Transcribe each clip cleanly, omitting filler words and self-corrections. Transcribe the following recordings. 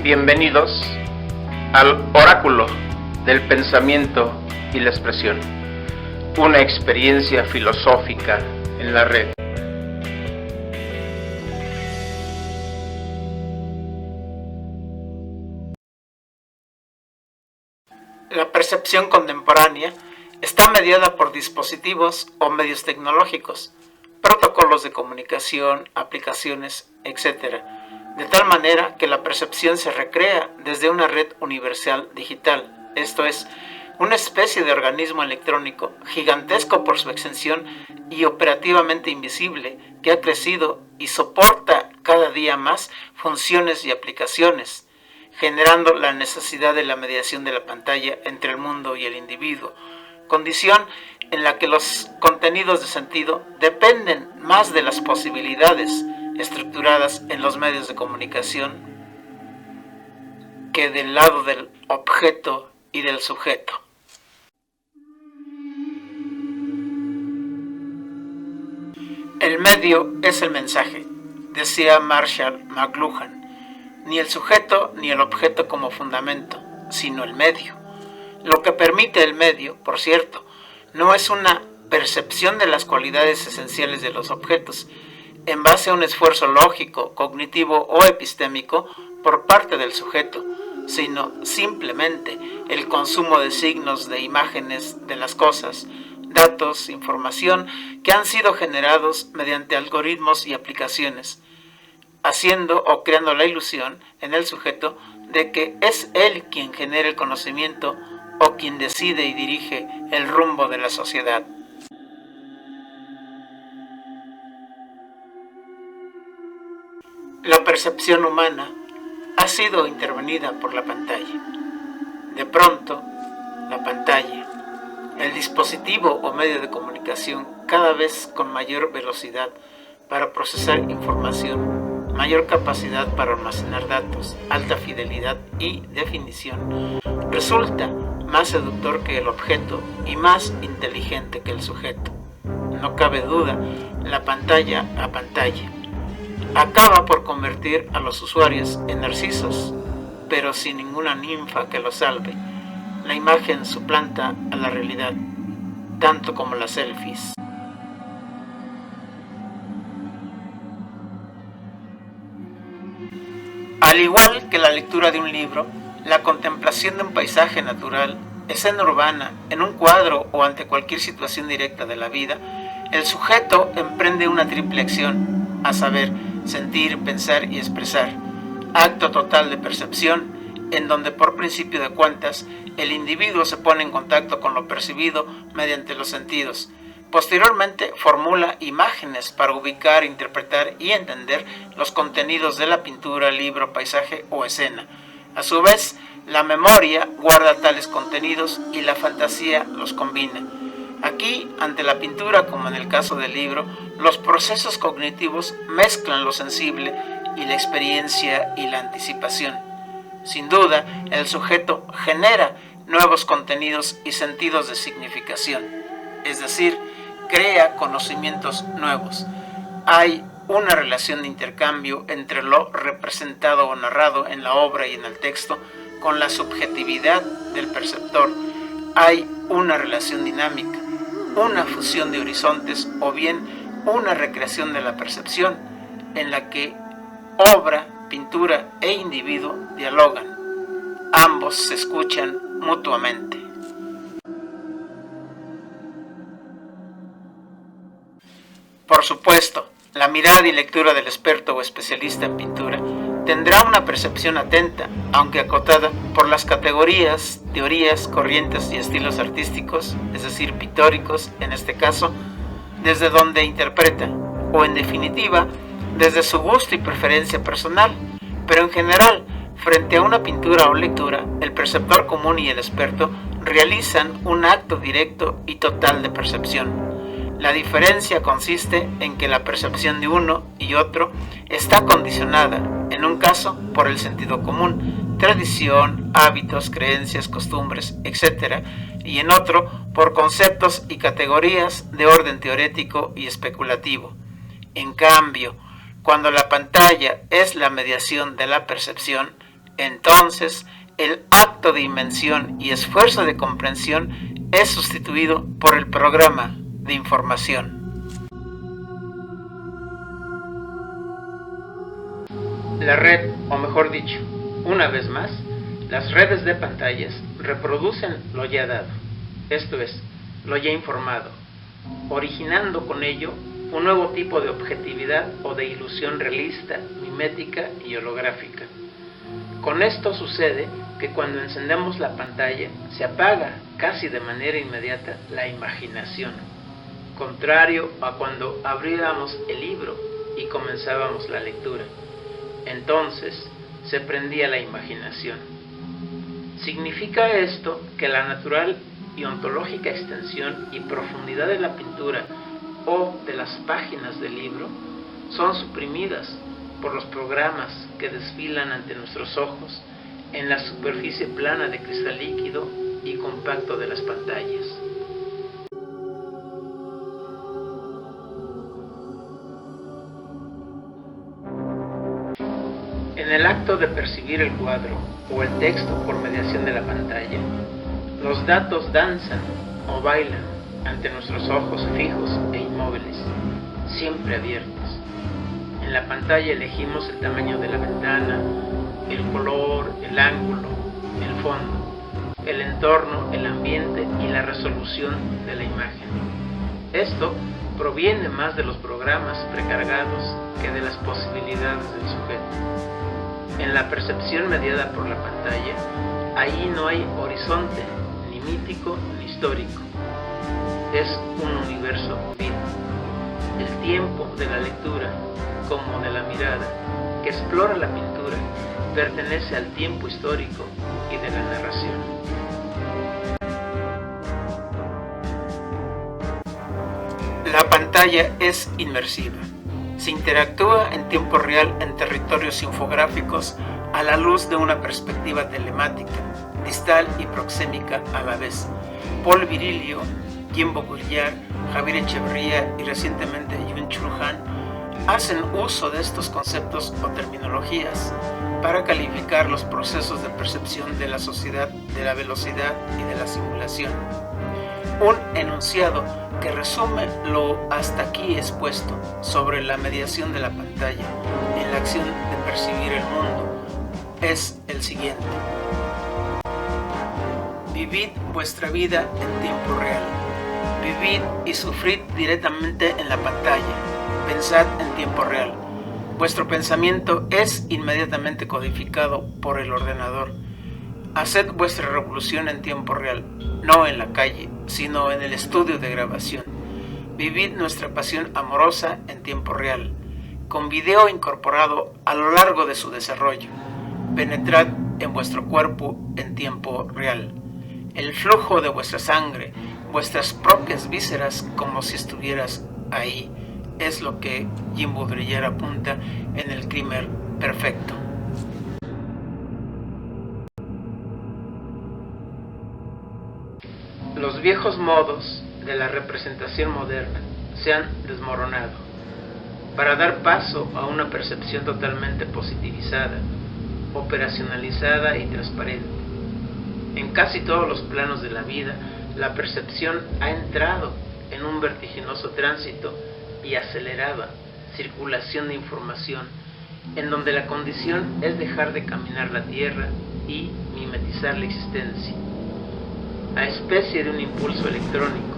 Bienvenidos al Oráculo del Pensamiento y la Expresión, una experiencia filosófica en la red. La percepción contemporánea está mediada por dispositivos o medios tecnológicos, protocolos de comunicación, aplicaciones, etc., de tal manera que la percepción se recrea desde una red universal digital, esto es, una especie de organismo electrónico gigantesco por su extensión y operativamente invisible que ha crecido y soporta cada día más funciones y aplicaciones, generando la necesidad de la mediación de la pantalla entre el mundo y el individuo, condición en la que los contenidos de sentido dependen más de las posibilidades estructuradas en los medios de comunicación que del lado del objeto y del sujeto. El medio es el mensaje, decía Marshall McLuhan, ni el sujeto ni el objeto como fundamento, sino el medio. Lo que permite el medio, por cierto, no es una percepción de las cualidades esenciales de los objetos, en base a un esfuerzo lógico, cognitivo o epistémico por parte del sujeto, sino simplemente el consumo de signos, de imágenes de las cosas, datos, información que han sido generados mediante algoritmos y aplicaciones, haciendo o creando la ilusión en el sujeto de que es él quien genera el conocimiento o quien decide y dirige el rumbo de la sociedad. La percepción humana ha sido intervenida por la pantalla. De pronto, la pantalla, el dispositivo o medio de comunicación cada vez con mayor velocidad para procesar información, mayor capacidad para almacenar datos, alta fidelidad y definición, resulta más seductor que el objeto y más inteligente que el sujeto. No cabe duda, la pantalla a pantalla acaba por convertir a los usuarios en narcisos, pero sin ninguna ninfa que los salve. La imagen suplanta a la realidad, tanto como las selfies. Al igual que la lectura de un libro, la contemplación de un paisaje natural, escena urbana, en un cuadro o ante cualquier situación directa de la vida, el sujeto emprende una triple acción, a saber, sentir, pensar y expresar, acto total de percepción, en donde por principio de cuentas, el individuo se pone en contacto con lo percibido mediante los sentidos. Posteriormente formula imágenes para ubicar, interpretar y entender los contenidos de la pintura, libro, paisaje o escena. A su vez, la memoria guarda tales contenidos y la fantasía los combina. Aquí, ante la pintura, como en el caso del libro, los procesos cognitivos mezclan lo sensible y la experiencia y la anticipación. Sin duda, el sujeto genera nuevos contenidos y sentidos de significación, es decir, crea conocimientos nuevos. Hay una relación de intercambio entre lo representado o narrado en la obra y en el texto con la subjetividad del perceptor. Hay una relación dinámica, una fusión de horizontes o bien una recreación de la percepción en la que obra, pintura e individuo dialogan. Ambos se escuchan mutuamente. Por supuesto, la mirada y lectura del experto o especialista en pintura tendrá una percepción atenta, aunque acotada por las categorías, teorías, corrientes y estilos artísticos, es decir, pictóricos en este caso, desde donde interpreta, o en definitiva, desde su gusto y preferencia personal, pero en general, frente a una pintura o lectura, el perceptor común y el experto realizan un acto directo y total de percepción. La diferencia consiste en que la percepción de uno y otro está condicionada, en un caso, por el sentido común, tradición, hábitos, creencias, costumbres, etc., y en otro, por conceptos y categorías de orden teorético y especulativo. En cambio, cuando la pantalla es la mediación de la percepción, Entonces, el acto de invención y esfuerzo de comprensión es sustituido por el programa de información. La red, o mejor dicho, una vez más, las redes de pantallas reproducen lo ya dado, esto es, lo ya informado, originando con ello un nuevo tipo de objetividad o de ilusión realista, mimética y holográfica. Con esto sucede que cuando encendemos la pantalla se apaga casi de manera inmediata la imaginación, contrario a cuando abríamos el libro y comenzábamos la lectura. Entonces se prendía la imaginación. Significa esto que la natural y ontológica extensión y profundidad de la pintura o de las páginas del libro son suprimidas por los programas que desfilan ante nuestros ojos en la superficie plana de cristal líquido y compacto de las pantallas. En el acto de percibir el cuadro o el texto por mediación de la pantalla, los datos danzan o bailan ante nuestros ojos fijos e inmóviles, siempre abiertos. En la pantalla elegimos el tamaño de la ventana, el color, el ángulo, el fondo, el entorno, el ambiente y la resolución de la imagen. Esto proviene más de los programas precargados que de las posibilidades del sujeto. En la percepción mediada por la pantalla, ahí no hay horizonte, ni mítico ni histórico. Es un universo vivo. El tiempo de la lectura, como de la mirada, que explora la pintura, pertenece al tiempo histórico y de la narración. La pantalla es inmersiva. Se interactúa en tiempo real en territorios infográficos a la luz de una perspectiva telemática, distal y proxémica a la vez. Paul Virilio, Jimbo Guillar, Javier Echeverría y recientemente Yun-Chul Han hacen uso de estos conceptos o terminologías para calificar los procesos de percepción de la sociedad, de la velocidad y de la simulación. Un enunciado que resume lo hasta aquí expuesto sobre la mediación de la pantalla en la acción de percibir el mundo es el siguiente. Vivid vuestra vida en tiempo real. Vivid y sufrid directamente en la pantalla. Pensad en tiempo real. Vuestro pensamiento es inmediatamente codificado por el ordenador. Haced vuestra revolución en tiempo real, no en la calle, sino en el estudio de grabación. Vivid nuestra pasión amorosa en tiempo real, con video incorporado a lo largo de su desarrollo. Penetrad en vuestro cuerpo en tiempo real. El flujo de vuestra sangre, vuestras propias vísceras como si estuvieras ahí, es lo que Jim Baudrillard apunta en El crimen perfecto. Los viejos modos de la representación moderna se han desmoronado para dar paso a una percepción totalmente positivizada, operacionalizada y transparente. En casi todos los planos de la vida, la percepción ha entrado en un vertiginoso tránsito y acelerada circulación de información, en donde la condición es dejar de caminar la tierra y mimetizar la existencia, a especie de un impulso electrónico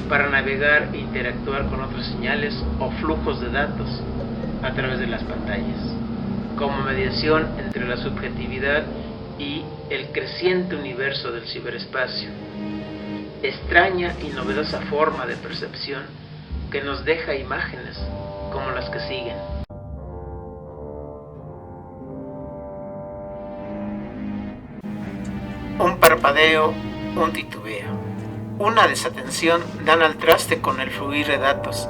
para navegar e interactuar con otras señales o flujos de datos a través de las pantallas, como mediación entre la subjetividad y el creciente universo del ciberespacio. Extraña y novedosa forma de percepción que nos deja imágenes como las que siguen. Un parpadeo, un titubeo, una desatención dan al traste con el fluir de datos.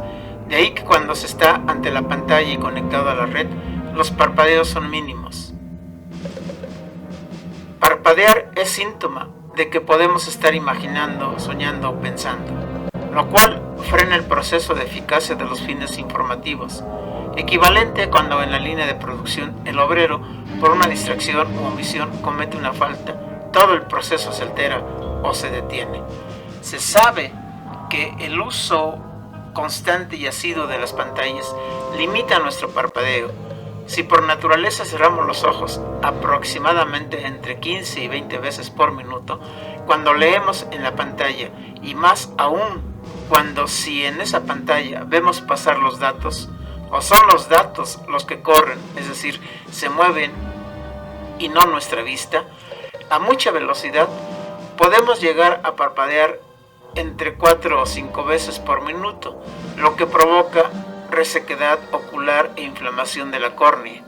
De ahí que cuando se está ante la pantalla y conectado a la red, los parpadeos son mínimos. Parpadear es síntoma de que podemos estar imaginando, soñando o pensando, lo cual frena el proceso de eficacia de los fines informativos, equivalente a cuando en la línea de producción el obrero, por una distracción u omisión, comete una falta, todo el proceso se altera o se detiene. Se sabe que el uso constante y asiduo de las pantallas limita nuestro parpadeo. Si por naturaleza cerramos los ojos aproximadamente entre 15 y 20 veces por minuto, cuando leemos en la pantalla, y más aún cuando si en esa pantalla vemos pasar los datos, o son los datos los que corren, es decir, se mueven y no nuestra vista, a mucha velocidad podemos llegar a parpadear entre 4 o 5 veces por minuto, lo que provoca resequedad ocular e inflamación de la córnea,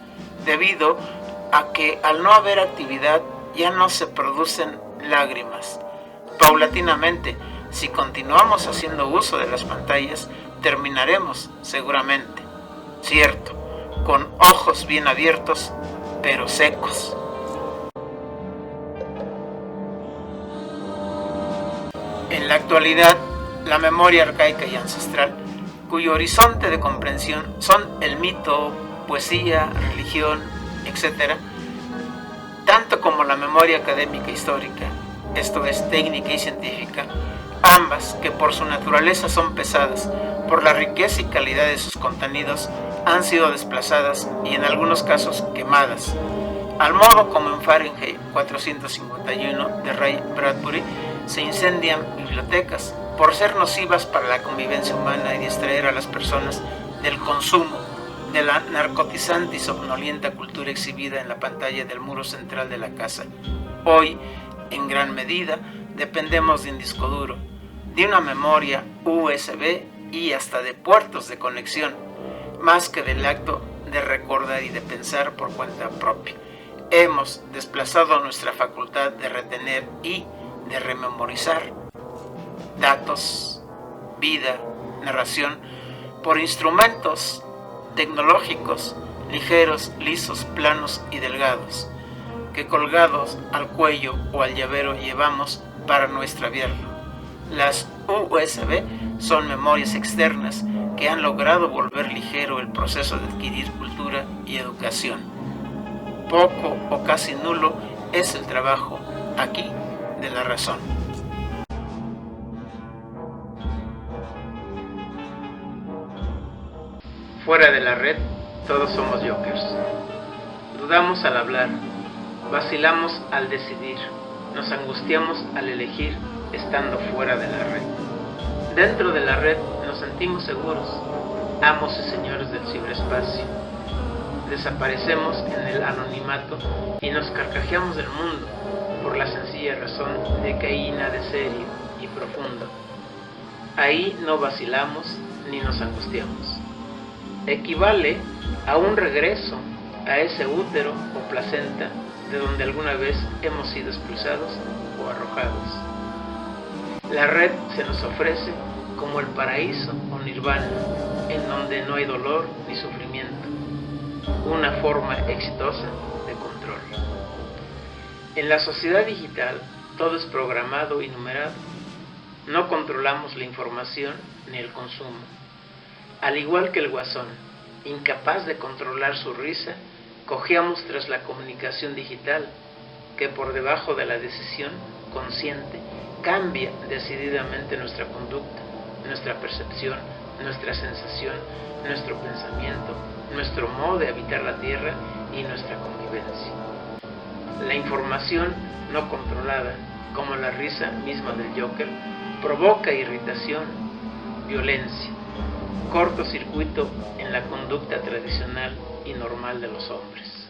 debido a que al no haber actividad ya no se producen lágrimas. Paulatinamente, si continuamos haciendo uso de las pantallas, terminaremos seguramente, cierto, con ojos bien abiertos, pero secos. En la actualidad, la memoria arcaica y ancestral, cuyo horizonte de comprensión son el mito, poesía, religión, etc., tanto como la memoria académica e histórica, esto es técnica y científica, ambas que por su naturaleza son pesadas, por la riqueza y calidad de sus contenidos, han sido desplazadas y en algunos casos quemadas, al modo como en Fahrenheit 451 de Ray Bradbury se incendian bibliotecas por ser nocivas para la convivencia humana y distraer a las personas del consumo de la narcotizante y somnolienta cultura exhibida en la pantalla del muro central de la casa. Hoy, en gran medida, dependemos de un disco duro, de una memoria USB y hasta de puertos de conexión, más que del acto de recordar y de pensar por cuenta propia. Hemos desplazado nuestra facultad de retener y de rememorizar datos, vida, narración, por instrumentos tecnológicos ligeros, lisos, planos y delgados, que colgados al cuello o al llavero llevamos para no extraviarlo. Las USB son memorias externas que han logrado volver ligero el proceso de adquirir cultura y educación. Poco o casi nulo es el trabajo aquí de la razón. Fuera de la red, todos somos jokers. Dudamos al hablar, vacilamos al decidir, nos angustiamos al elegir estando fuera de la red. Dentro de la red nos sentimos seguros, amos y señores del ciberespacio. Desaparecemos en el anonimato y nos carcajeamos del mundo por la sencilla razón de que hay nada de serio y profundo. Ahí no vacilamos ni nos angustiamos. Equivale a un regreso a ese útero o placenta de donde alguna vez hemos sido expulsados o arrojados. La red se nos ofrece como el paraíso o nirvana, en donde no hay dolor ni sufrimiento, una forma exitosa de control. En la sociedad digital todo es programado y numerado. No controlamos la información ni el consumo. Al igual que el guasón, incapaz de controlar su risa, cojeamos tras la comunicación digital, que por debajo de la decisión consciente cambia decididamente nuestra conducta, nuestra percepción, nuestra sensación, nuestro pensamiento, nuestro modo de habitar la tierra y nuestra convivencia. La información no controlada, como la risa misma del Joker, provoca irritación, violencia, cortocircuito en la conducta tradicional y normal de los hombres.